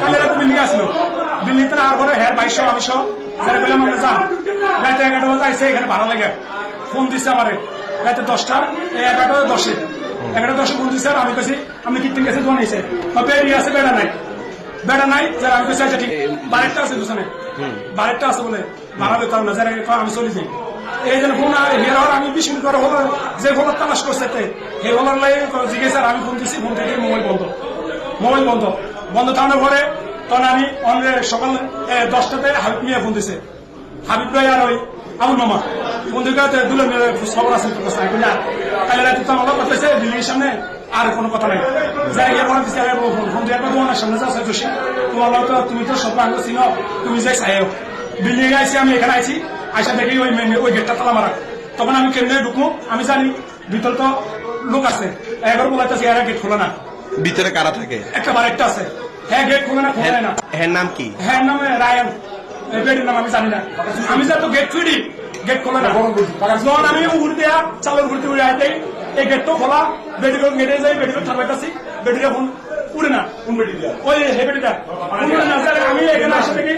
কালে রাতে বিল্ডিং আসলো, বিল্ডিং তো আর করে হের 2200 আমি সহ যারা বললাম আমরা যান রাতে 11টা বাজে আইসে এখানে ভাড়া লাগে ফোন দিচ্ছে আমারে রাতে 10টা 11:10 11:10 ফোন দিচ্ছে আর আমি কাছে আপনি কিট্টিং গেছে দোয়া নিয়েছে বেরিয়ে আছে বেড়া নাই যারা আমি কাছে আচ্ছা ঠিক বারেকটা আছে দুজনে বারেকটা আছে বলে ভাড়া দিতে না যারা আমি চলে যাই এই জন্য ফোন হের আমি 20 মিনিট পরে হলো যে ফোন তালাশ করছে এই হলার লাই জিজ্ঞেস আর আমি ফোন দিচ্ছি ফোন থেকে মোবাইল বন্ধ থাকার পরে তখন আমি সকাল 10টাতে হাবিব মিয়া ফোন দিছে হাবিব ভাই আর ওই আমার মামা ফোন দিকে দুলে খবর আছে না কালে রাতে তো আমার করতেছে বিল্ডিং এর সামনে আর কোনো কথা নাই যাই গিয়ে বলে দিচ্ছে ফোন দিয়ে তোমার সামনে যাচ্ছে দোষী তোমার তো তুমি তো সব আগে চিনো তুমি যাই চাইও বিল্ডিং আইসি আমি এখানে আইছি আইসা দেখি ওই গেটটা তালা মারা তখন আমি কেমনে ঢুকবো আমি জানি ভিতর তো লোক আছে এবার বলাইতেছে এরা গেট খোলা না ভিতরে কারা থাকে একটা বারেকটা আছে হ্যাঁ গেট খোলে না খোলে না হ্যাঁ নাম কি হ্যাঁ নাম রায়ান বেডির নাম আমি জানি না আমি যা তো গেট ছুড়ি গেট খোলে না যখন আমি উড় দেয়া চালের ঘুরতে উড়ে আইতে এই গেট তো খোলা বেডির গেটে যাই বেডির থাকবাইতেছি বেডির ফোন উড়ে না ওই হে বেডিটা উড়ে না আমি এখানে আসে দেখি